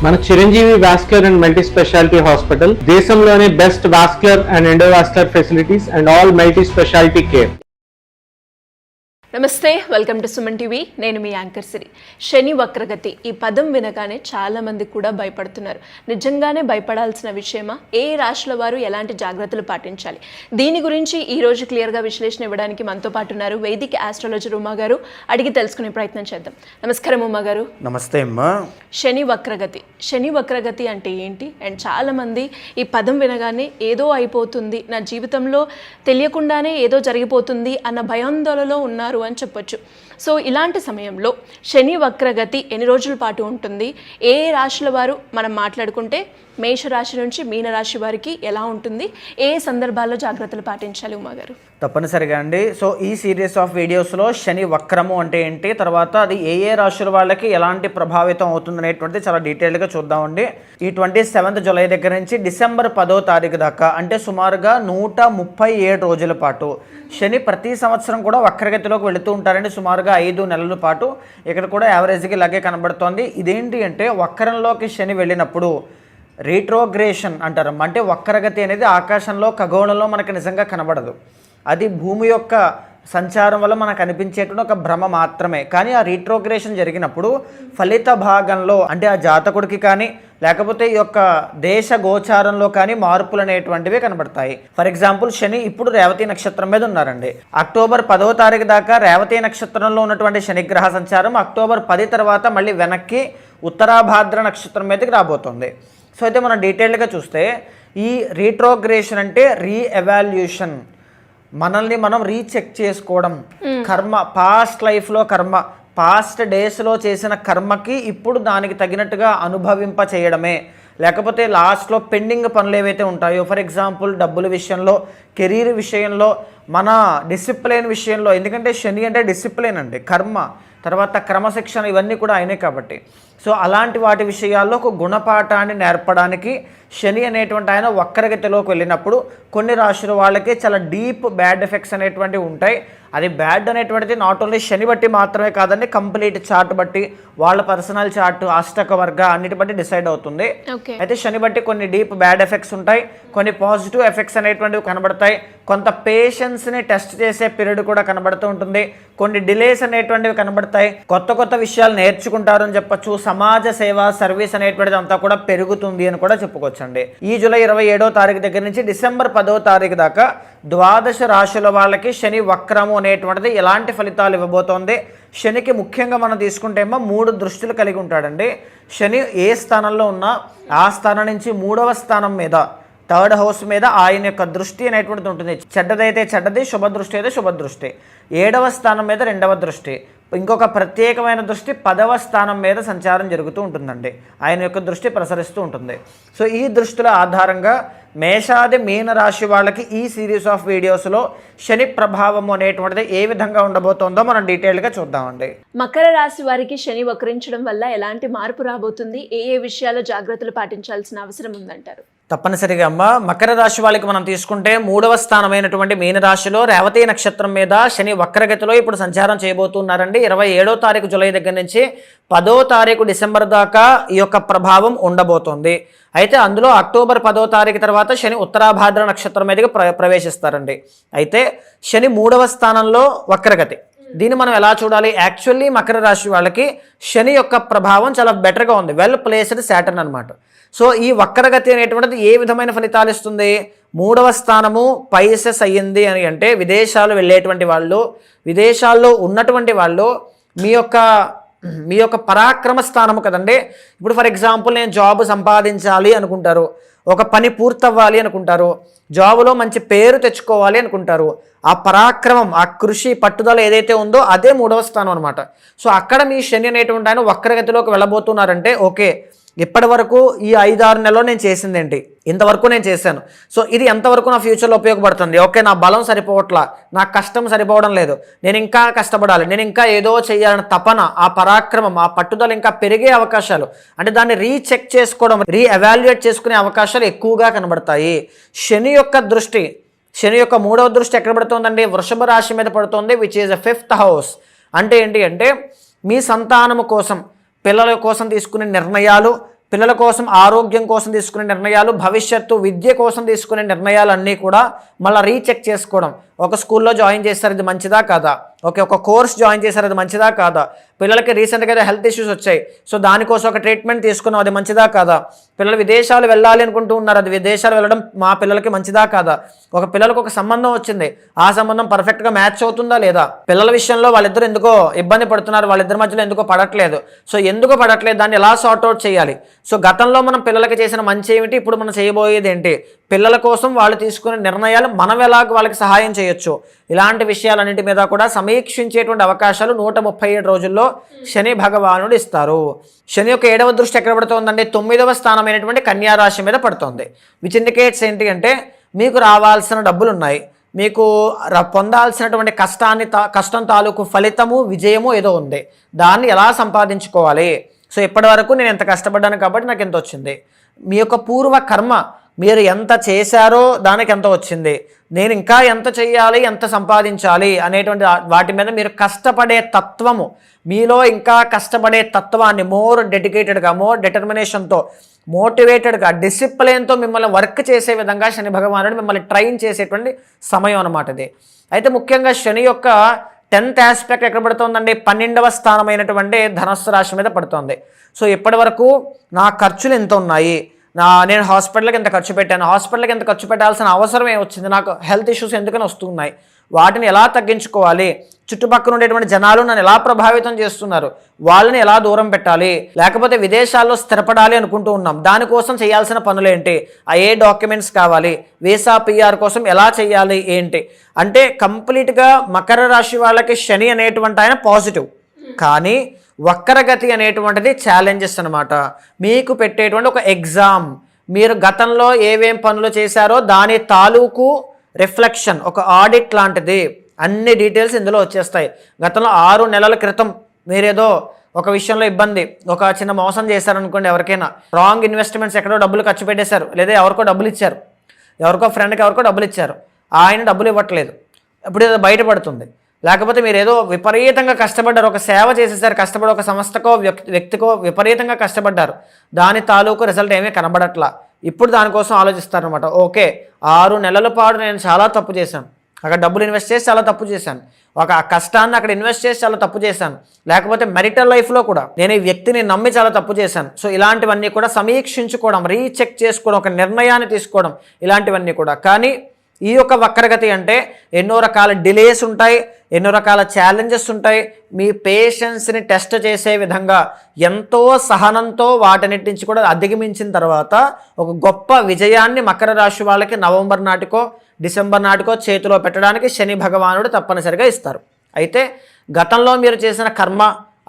మన Chiranjeevi vascular and multi specialty hospital దేశంలోనే best vascular and endovascular facilities and all multi specialty care. నమస్తే, welcome to Suman TV. నేను మీ anchor సిరి. శని వక్రగతి ఈ పదం వినగానే చాలా మంది కూడా భయపడుతున్నారు. నిజంగానే భయపడాల్సిన విషయమా? ఏ రాశుల వారు ఎలాంటి జాగ్రత్తలు పాటించాలి? దీని గురించి ఈ రోజు క్లియర్గా విశ్లేషణ ఇవ్వడానికి మనతో పాటు ఉన్నారు వైదిక్ ఆస్ట్రాలజర్ ఉమా గారు. అడిగి తెలుసుకునే ప్రయత్నం చేద్దాం. నమస్కారం ఉమా గారు. నమస్తే అమ్మా. శని వక్రగతి అంటే ఏంటి? అండ్ చాలా మంది ఈ పదం వినగానే ఏదో అయిపోతుంది, నా జీవితంలో తెలియకుండానే ఏదో జరిగిపోతుంది అన్న భయాందోళనలో ఉన్నారు అని చెప్పొచ్చు. సో ఇలాంటి సమయంలో శని వక్రగతి ఎన్ని రోజుల పాటు ఉంటుంది? ఏ రాశుల వారు మనం మాట్లాడుకుంటే మేషరాశి నుంచి మీనరాశి వారికి ఎలా ఉంటుంది? ఏ సందర్భాల్లో జాగ్రత్తలు పాటించాలి ఉమాగారు? తప్పనిసరిగా అండి. సో ఈ సిరీస్ ఆఫ్ వీడియోస్లో శని వక్రము అంటే ఏంటి, తర్వాత అది ఏ రాశుల వాళ్ళకి ఎలాంటి ప్రభావితం అవుతుంది అనేటువంటిది చాలా డీటెయిల్గా చూద్దామండి. ఈ 27th జూలై దగ్గర నుంచి డిసెంబర్ 10వ తారీఖు దాకా, అంటే సుమారుగా 137 రోజుల పాటు శని ప్రతి సంవత్సరం కూడా వక్రగతిలోకి వెళుతూ ఉంటారండి. సుమారుగా 5 నెలల పాటు ఇక్కడ కూడా యావరేజ్కి ఇలాగే కనబడుతోంది. ఇదేంటి అంటే వక్రంలోకి శని వెళ్ళినప్పుడు రీట్రోగ్రేషన్ అంటారు. అంటే వక్రగతి అనేది ఆకాశంలో ఖగోళంలో మనకు నిజంగా కనబడదు. అది భూమి యొక్క సంచారం వల్ల మనకు అనిపించేటువంటి ఒక భ్రమ మాత్రమే. కానీ ఆ రీట్రోగ్రేషన్ జరిగినప్పుడు ఫలిత భాగంలో, అంటే ఆ జాతకుడికి కానీ లేకపోతే ఈ యొక్క దేశ గోచారంలో కానీ మార్పులు అనేటువంటివి కనబడతాయి. ఫర్ ఎగ్జాంపుల్ శని ఇప్పుడు రేవతి నక్షత్రం మీద ఉన్నారండి. అక్టోబర్ 10వ తారీఖు దాకా రేవతి నక్షత్రంలో ఉన్నటువంటి శనిగ్రహ సంచారం అక్టోబర్ 10 తర్వాత మళ్ళీ వెనక్కి ఉత్తరాభాద్ర నక్షత్రం మీదకి రాబోతుంది. సో అయితే మనం డీటెయిల్గా చూస్తే ఈ రీట్రోగ్రేషన్ అంటే రీఎవాల్యూషన్, మనల్ని మనం రీచెక్ చేసుకోవడం. కర్మ, పాస్ట్ లైఫ్లో కర్మ, పాస్ట్ డేస్లో చేసిన కర్మకి ఇప్పుడు దానికి తగినట్టుగా అనుభవింప చేయడమే. లేకపోతే లాస్ట్లో పెండింగ్ పనులు ఏవైతే ఉంటాయో, ఫర్ ఎగ్జాంపుల్ డబ్బుల విషయంలో, కెరీర్ విషయంలో, మన డిసిప్లిన్ విషయంలో, ఎందుకంటే శని అంటే డిసిప్లిన్ అండి, కర్మ, తర్వాత క్రమశిక్షణ, ఇవన్నీ కూడా అయినాయి కాబట్టి. సో అలాంటి వాటి విషయాల్లో ఒక గుణపాఠాన్ని నేర్పడానికి శని అనేటువంటి ఆయన వక్రగతిలోకి వెళ్ళినప్పుడు కొన్ని రాశుల వాళ్ళకి చాలా డీప్ బ్యాడ్ ఎఫెక్ట్స్ అనేటువంటివి ఉంటాయి. అది బ్యాడ్ అనేటువంటిది నాట్ ఓన్లీ శని బట్టి మాత్రమే కాదండి, కంప్లీట్ చార్ట్ బట్టి, వాళ్ళ పర్సనల్ చార్ట్, అష్టక వర్గ అన్నిటి బట్టి డిసైడ్ అవుతుంది. అయితే శని బట్టి కొన్ని డీప్ బ్యాడ్ ఎఫెక్ట్స్ ఉంటాయి, కొన్ని పాజిటివ్ ఎఫెక్ట్స్ అనేటువంటివి కనబడతాయి, కొంత పేషెన్స్ని టెస్ట్ చేసే పీరియడ్ కూడా కనబడుతూ ఉంటుంది, కొన్ని డిలేస్ అనేటువంటివి కనబడతాయి, కొత్త విషయాలు నేర్చుకుంటారు అని చెప్పొచ్చు, సమాజ సేవ సర్వీస్ అనేటువంటిది అంతా కూడా పెరుగుతుంది అని కూడా చెప్పుకోవచ్చండి. ఈ జూలై 27వ తారీఖు దగ్గర నుంచి డిసెంబర్ 10వ తారీఖు దాకా 12 రాశుల వాళ్ళకి శని వక్రము అనేటువంటిది ఎలాంటి ఫలితాలు ఇవ్వబోతోంది? శనికి ముఖ్యంగా మనం తీసుకుంటే ఏమో 3 దృష్టిలు కలిగి ఉంటాడండి. శని ఏ స్థానంలో ఉన్నా ఆ స్థానం నుంచి 3వ స్థానం మీద, 3rd హౌస్ మీద ఆయన యొక్క దృష్టి అనేటువంటిది ఉంటుంది. చెడ్డదైతే చెడ్డది, శుభదృష్టి అయితే శుభదృష్టి. 7వ స్థానం మీద 2వ దృష్టి, ఇంకొక ప్రత్యేకమైన దృష్టి 10వ స్థానం మీద సంచారం జరుగుతూ ఉంటుందండి. ఆయన యొక్క దృష్టి ప్రసరిస్తూ ఉంటుంది. సో ఈ దృష్టిల ఆధారంగా మేషాది మీన రాశి వాళ్ళకి ఈ సిరీస్ ఆఫ్ వీడియోస్లో శని ప్రభావం అనేటువంటిది ఏ విధంగా ఉండబోతోందో మనం డీటెయిల్గా చూద్దామండి. మకర రాశి వారికి శని వక్రించడం వల్ల ఎలాంటి మార్పు రాబోతుంది? ఏ విషయాల్లో జాగ్రత్తలు పాటించాల్సిన అవసరం ఉందంటారు? తప్పనిసరిగా అమ్మ, మకర రాశి వాళ్ళకి మనం తీసుకుంటే 3వ స్థానమైనటువంటి మీనరాశిలో రేవతి నక్షత్రం మీద శని వక్రగతిలో ఇప్పుడు సంచారం చేయబోతున్నారండి. 27వ తారీఖు జూలై దగ్గర నుంచి 10వ తారీఖు డిసెంబర్ దాకా ఈ యొక్క ప్రభావం ఉండబోతోంది. అయితే అందులో అక్టోబర్ 10వ తారీఖు తర్వాత శని ఉత్తరాభాద్ర నక్షత్రం మీదకి ప్రవేశిస్తారండి. అయితే శని 3వ స్థానంలో వక్రగతి. దీన్ని మనం ఎలా చూడాలి? యాక్చువల్లీ మకర రాశి వాళ్ళకి శని యొక్క ప్రభావం చాలా బెటర్గా ఉంది, వెల్ ప్లేస్డ్ శాటర్న్ అనమాట. సో ఈ వక్రగతి అనేటువంటిది ఏ విధమైన ఫలితాలు ఇస్తుంది? 3వ స్థానము పైసెస్ అయ్యింది అని అంటే విదేశాలు వెళ్ళేటువంటి వాళ్ళు, విదేశాల్లో ఉన్నటువంటి వాళ్ళు మీ యొక్క పరాక్రమ స్థానము కదండి. ఇప్పుడు ఫర్ ఎగ్జాంపుల్ నేను జాబ్ సంపాదించాలి అనుకుంటారు, ఒక పని పూర్తవ్వాలి అనుకుంటారు, జాబులో మంచి పేరు తెచ్చుకోవాలి అనుకుంటారు. ఆ పరాక్రమం, ఆ కృషి, పట్టుదల ఏదైతే ఉందో అదే 3వ స్థానం అనమాట. సో అక్కడ మీ శని అనేటువంటి ఆయన వక్రగతిలోకి వెళ్ళబోతున్నారంటే ఓకే, ఇప్పటి వరకు ఈ 5-6 నెలలో నేను చేసింది ఏంటి, ఇంతవరకు నేను చేశాను, సో ఇది ఎంతవరకు నా ఫ్యూచర్లో ఉపయోగపడుతుంది, ఓకే నా బలం సరిపోవట్లా, నా కష్టం సరిపోవడం లేదు, నేను ఇంకా కష్టపడాలి, నేను ఇంకా ఏదో చేయాలని తపన, ఆ పరాక్రమం, ఆ పట్టుదల ఇంకా పెరిగే అవకాశాలు, అంటే దాన్ని రీచెక్ చేసుకోవడం, రీఎవాల్యుయేట్ చేసుకునే అవకాశాలు ఎక్కువగా కనబడతాయి. శని యొక్క దృష్టి, శని యొక్క 3వ దృష్టి ఎక్కడ పడుతుందండి? వృషభ రాశి మీద పడుతుంది, విచ్ ఈజ్ 5th హౌస్. అంటే ఏంటి అంటే మీ సంతానము కోసం, పిల్లల కోసం తీసుకునే నిర్ణయాలు, పిల్లల కోసం ఆరోగ్యం కోసం తీసుకునే నిర్ణయాలు, భవిష్యత్తు విద్య కోసం తీసుకునే నిర్ణయాలన్నీ కూడా మళ్ళీ రీచెక్ చేసుకోవడం. ఒక స్కూల్లో జాయిన్ చేస్తారు, ఇది మంచిదా కాదా, ఒక కోర్స్ జాయిన్ చేశారు, అది మంచిదా కాదా, పిల్లలకి రీసెంట్గా ఏదో హెల్త్ ఇష్యూస్ వచ్చాయి, సో దానికోసం ఒక ట్రీట్మెంట్ తీసుకున్నాం, అది మంచిదా కాదా, పిల్లలు విదేశాలు వెళ్ళాలి అనుకుంటూ ఉన్నారు, అది విదేశాలు వెళ్ళడం మా పిల్లలకి మంచిదా కాదా, ఒక పిల్లలకు ఒక సంబంధం వచ్చింది, ఆ సంబంధం పర్ఫెక్ట్గా మ్యాచ్ అవుతుందా లేదా, పిల్లల విషయంలో వాళ్ళిద్దరు ఎందుకో ఇబ్బంది పడుతున్నారు, వాళ్ళిద్దరి మధ్యలో ఎందుకో పడట్లేదు, సో ఎందుకు పడట్లేదు దాన్ని ఎలా సార్ట్అవుట్ చేయాలి. సో గతంలో మనం పిల్లలకి చేసిన మంచి ఏమిటి, ఇప్పుడు మనం చేయబోయేది ఏంటి, పిల్లల కోసం వాళ్ళు తీసుకునే నిర్ణయాలు మనం ఎలాగ వాళ్ళకి సహాయం చేయొచ్చు, ఇలాంటి విషయాలన్నింటి మీద కూడా సమీక్షించేటువంటి అవకాశాలు 137 రోజుల్లో శని భగవానుడు ఇస్తారు. శని యొక్క 7వ దృష్టి ఎక్కడ పడుతుందండి, 9వ స్థానమైనటువంటి కన్యా రాశి మీద పడుతుంది. విచ్ ఇండికేట్స్ ఏంటి అంటే మీకు రావాల్సిన డబ్బులు ఉన్నాయి, మీకు పొందాల్సినటువంటి కష్టం తాలూకు ఫలితము విజయము ఏదో ఉంది, దాన్ని ఎలా సంపాదించుకోవాలి. సో ఇప్పటి వరకు నేను ఎంత కష్టపడ్డాను కాబట్టి నాకు ఎంత వచ్చింది, మీ యొక్క పూర్వ కర్మ మీరు ఎంత చేశారో దానికి ఎంత వచ్చింది, నేను ఇంకా ఎంత చెయ్యాలి, ఎంత సంపాదించాలి అనేటువంటి వాటి మీద మీరు కష్టపడే తత్వము, మీలో ఇంకా కష్టపడే తత్వాన్ని మోర్ డెడికేటెడ్గా, మోర్ డిటర్మినేషన్తో, మోటివేటెడ్గా, డిసిప్లిన్తో మిమ్మల్ని వర్క్ చేసే విధంగా శని భగవానుడు మిమ్మల్ని ట్రైన్ చేసేటువంటి సమయం అన్నమాట ఇది. అయితే ముఖ్యంగా శని యొక్క 10th ఆస్పెక్ట్ ఎక్కడ పడుతుందండి, 12వ స్థానమైనటువంటి ధనస్సు రాశి మీద పడుతుంది. సో ఇప్పటి వరకు నా ఖర్చులు ఎంత ఉన్నాయి, నేను హాస్పిటల్కి ఎంత ఖర్చు పెట్టాను, హాస్పిటల్కి ఎంత ఖర్చు పెట్టాల్సిన అవసరం ఏమొచ్చింది, నాకు హెల్త్ ఇష్యూస్ ఎందుకని వస్తున్నాయి, వాటిని ఎలా తగ్గించుకోవాలి, చుట్టుపక్కల ఉండేటువంటి జనాలు నన్ను ఎలా ప్రభావితం చేస్తున్నారు, వాళ్ళని ఎలా దూరం పెట్టాలి, లేకపోతే విదేశాల్లో స్థిరపడాలి అనుకుంటూ ఉన్నాం, దానికోసం చేయాల్సిన పనులేంటి, ఏ డాక్యుమెంట్స్ కావాలి, వీసా PR కోసం ఎలా చేయాలి ఏంటి అంటే కంప్లీట్గా మకర రాశి వాళ్ళకి శని అనేటువంటి ఆయన పాజిటివ్, కానీ వక్రగతి అనేటువంటిది ఛాలెంజెస్ అనమాట. మీకు పెట్టేటువంటి ఒక ఎగ్జామ్, మీరు గతంలో ఏవేం పనులు చేశారో దాని తాలూకు రిఫ్లెక్షన్, ఒక ఆడిట్ లాంటిది, అన్ని డీటెయిల్స్ ఇందులో వచ్చేస్తాయి. గతంలో 6 నెలల క్రితం మీరేదో ఒక విషయంలో ఇబ్బంది, ఒక చిన్న మోసం చేశారనుకోండి, ఎవరికైనా రాంగ్ ఇన్వెస్ట్మెంట్స్ ఎక్కడో డబ్బులు ఖర్చు పెట్టేశారు, లేదా ఎవరికో డబ్బులు ఇచ్చారు, ఎవరికో ఫ్రెండ్కి ఎవరికో డబ్బులు ఇచ్చారు, ఆయన డబ్బులు ఇవ్వట్లేదు, ఇప్పుడు ఏదో బయటపడుతుంది. లేకపోతే మీరు ఏదో విపరీతంగా కష్టపడ్డారు, ఒక సేవ చేసేసారు, కష్టపడి ఒక సంస్థకో వ్యక్తికో విపరీతంగా కష్టపడ్డారు, దాని తాలూకు రిజల్ట్ ఏమీ కనబడట్లా, ఇప్పుడు దానికోసం ఆలోచిస్తారనమాట. ఓకే, 6 నెలల పాటు నేను చాలా తప్పు చేశాను, అక్కడ డబ్బులు ఇన్వెస్ట్ చేసి చాలా తప్పు చేశాను, ఒక కష్టాన్ని అక్కడ ఇన్వెస్ట్ చేసి చాలా తప్పు చేశాను, లేకపోతే మెరిటల్ లైఫ్లో కూడా నేను ఈ వ్యక్తిని నమ్మి చాలా తప్పు చేశాను. సో ఇలాంటివన్నీ కూడా సమీక్షించుకోవడం, రీచెక్ చేసుకోవడం, ఒక నిర్ణయాన్ని తీసుకోవడం, ఇలాంటివన్నీ కూడా. కానీ ఈ యొక్క వక్రగతి అంటే ఎన్నో రకాల డిలేస్ ఉంటాయి, ఎన్నో రకాల ఛాలెంజెస్ ఉంటాయి, మీ పేషెన్స్ని టెస్ట్ చేసే విధంగా ఎంతో సహనంతో వాటన్నిటి నుంచి కూడా అధిగమించిన తర్వాత ఒక గొప్ప విజయాన్ని మకర రాశి వాళ్ళకి నవంబర్ నాటికో డిసెంబర్ నాటికో చేతిలో పెట్టడానికి శని భగవానుడు తప్పనిసరిగా ఇస్తారు. అయితే గతంలో మీరు చేసిన కర్మ,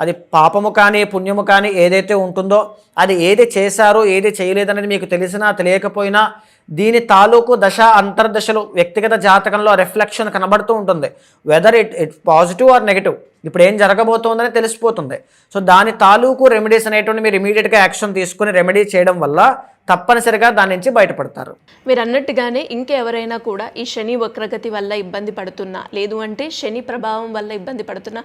అది పాపము కానీ పుణ్యము కానీ ఏదైతే ఉంటుందో, అది ఏది చేశారో ఏది చేయలేదనేది మీకు తెలిసినా తెలియకపోయినా దీని తాలూకు దశ అంతర్దశలు వ్యక్తిగత జాతకంలో రిఫ్లెక్షన్ కనబడుతూ ఉంటుంది. Whether it positive or negative, ఇప్పుడు ఏం జరగబోతోందని తెలిసిపోతుంది. సో దాని తాలూకు రెమెడీస్ అనేటువంటి మీరు ఇమీడియట్గా యాక్షన్ తీసుకుని రెమెడీ చేయడం వల్ల తప్పనిసరిగా దాని నుంచి బయటపడతారు. మీరు అన్నట్టుగానే ఇంకెవరైనా కూడా ఈ శని వక్రగతి వల్ల ఇబ్బంది పడుతున్నా, లేదు అంటే శని ప్రభావం వల్ల ఇబ్బంది పడుతున్నా,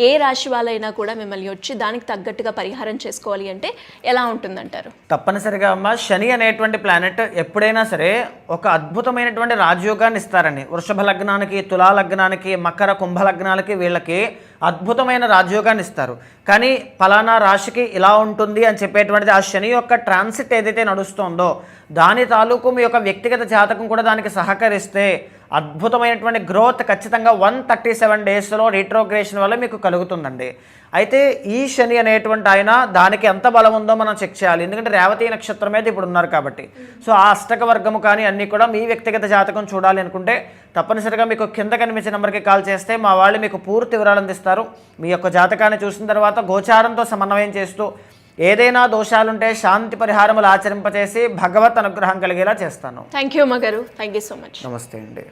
ఏ రాశి వాళ్ళైనా కూడా మిమ్మల్ని వచ్చి దానికి తగ్గట్టుగా పరిహారం చేసుకోవాలి అంటే ఎలా ఉంటుందంటారు? తప్పనిసరిగా అమ్మ, శని అనేటువంటి ప్లానెట్ ఎప్పుడైనా సరే ఒక అద్భుతమైనటువంటి రాజయోగాన్ని ఇస్తారని. వృషభ లగ్నానికి, తులా లగ్నానికి, మకర కుంభ లగ్నాలకి వీళ్ళకి అద్భుతమైన రాజయోగాన్ని ఇస్తారు. కానీ ఫలానా రాశికి ఇలా ఉంటుంది అని చెప్పేటువంటిది ఆ శని యొక్క ట్రాన్సిట్ ఏదైతే నడుస్తుందో దాని తాలూకు మీ యొక్క వ్యక్తిగత జాతకం కూడా దానికి సహకరిస్తే అద్భుతమైనటువంటి గ్రోత్ ఖచ్చితంగా 137 డేస్లో రీట్రోగ్రేషన్ వల్ల మీకు కలుగుతుందండి. అయితే ఈ శని అనేటువంటి ఆయన దానికి ఎంత బలం ఉందో మనం చెక్ చేయాలి, ఎందుకంటే రేవతి నక్షత్రం మీద ఇప్పుడు ఉన్నారు కాబట్టి. సో ఆ అష్టక వర్గము కానీ అన్నీ కూడా మీ వ్యక్తిగత జాతకం చూడాలి అనుకుంటే తప్పనిసరిగా మీకు కింద కనిపించే నెంబర్కి కాల్ చేస్తే మా వాళ్ళు మీకు పూర్తి వివరాలు అందిస్తారు. మీ యొక్క జాతకాన్ని చూసిన తర్వాత గోచారంతో సమన్వయం చేస్తూ ఏదైనా దోషాలుంటే శాంతి పరిహారములు ఆచరింపచేసి భగవత్ అనుగ్రహం కలిగేలా చేస్తాను. థ్యాంక్ యూ అమ్మగారు, థ్యాంక్ యూ సో మచ్. నమస్తే అండి.